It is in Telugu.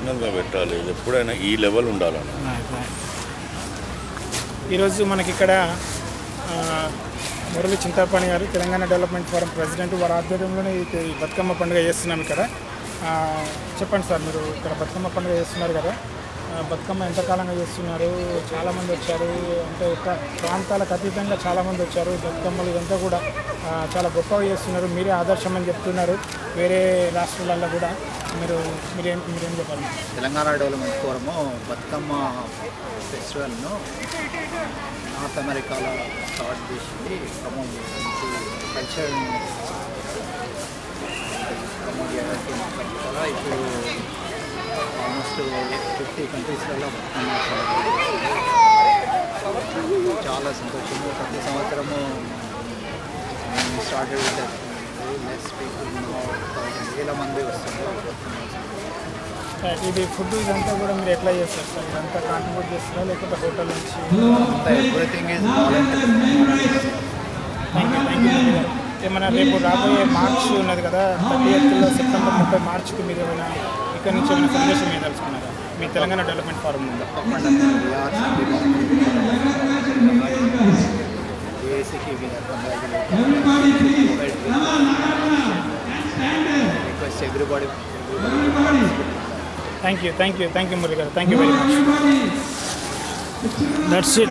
ప్రొఫెషనల్గా పెట్టాలి, ఎప్పుడైనా ఈ లెవెల్ ఉండాలని. ఈరోజు మనకి ఇక్కడ మురళి చింతాపణి గారు తెలంగాణ డెవలప్మెంట్ ఫోరం ప్రెసిడెంట్, వారి ఆధ్వర్యంలోనే ఈ బతుకమ్మ పండుగ చేస్తున్నాం ఇక్కడ. చెప్పండి సార్, మీరు ఇక్కడ బతుకమ్మ పండుగ చేస్తున్నారు కదా, బతుకమ్మ ఎంతకాలంగా చేస్తున్నారు? చాలామంది వచ్చారు, అంటే ఒక ప్రాంతాలకు అతీతంగా చాలామంది వచ్చారు. బతుకమ్మలు ఇదంతా కూడా చాలా గొప్పగా చేస్తున్నారు, మీరే ఆదర్శం అని చెప్తున్నారు వేరే రాష్ట్రాలలో కూడా. మీరేం చెప్పాలి? తెలంగాణ డెవలప్మెంట్ ఫోరము బతుకమ్మ ఫెస్టివల్ను నార్త్ అమెరికాలో స్టార్ట్ చేసింది, ప్రమోట్ చేసింది, కల్చర్ని ప్రమోట్ చేయడానికి కదా. ఇప్పుడు ఆల్మోస్ట్ 50 కంట్రీస్లలో బతుకమ్మ చాలా సంతోషంగా ప్రతి సంవత్సరము స్టార్టెడ్ విత్ లెస్ పీపుల్, 1000 మంది వస్తున్నారు. ఇది ఫుడ్ ఇదంతా కూడా మీరు ఎట్లా చేస్తారు సార్? ఇదంతా కాంట్రిబ్యూట్ చేస్తారా లేకపోతే హోటల్ నుంచి? Everything is thank you. ఏమైనా రేపు రాబోయే మార్చ్ ఉన్నది కదా, 30th సెప్టెంబర్ 30 మార్చికి మీరు ఏమైనా ఇక్కడ నుంచి ఏమైనా సందేశం తెలుసుకున్నారా మీ తెలంగాణ డెవలప్మెంట్ ఫోరం ముందు? Request everybody. Thank you Murali garu, thank you very much. That's it.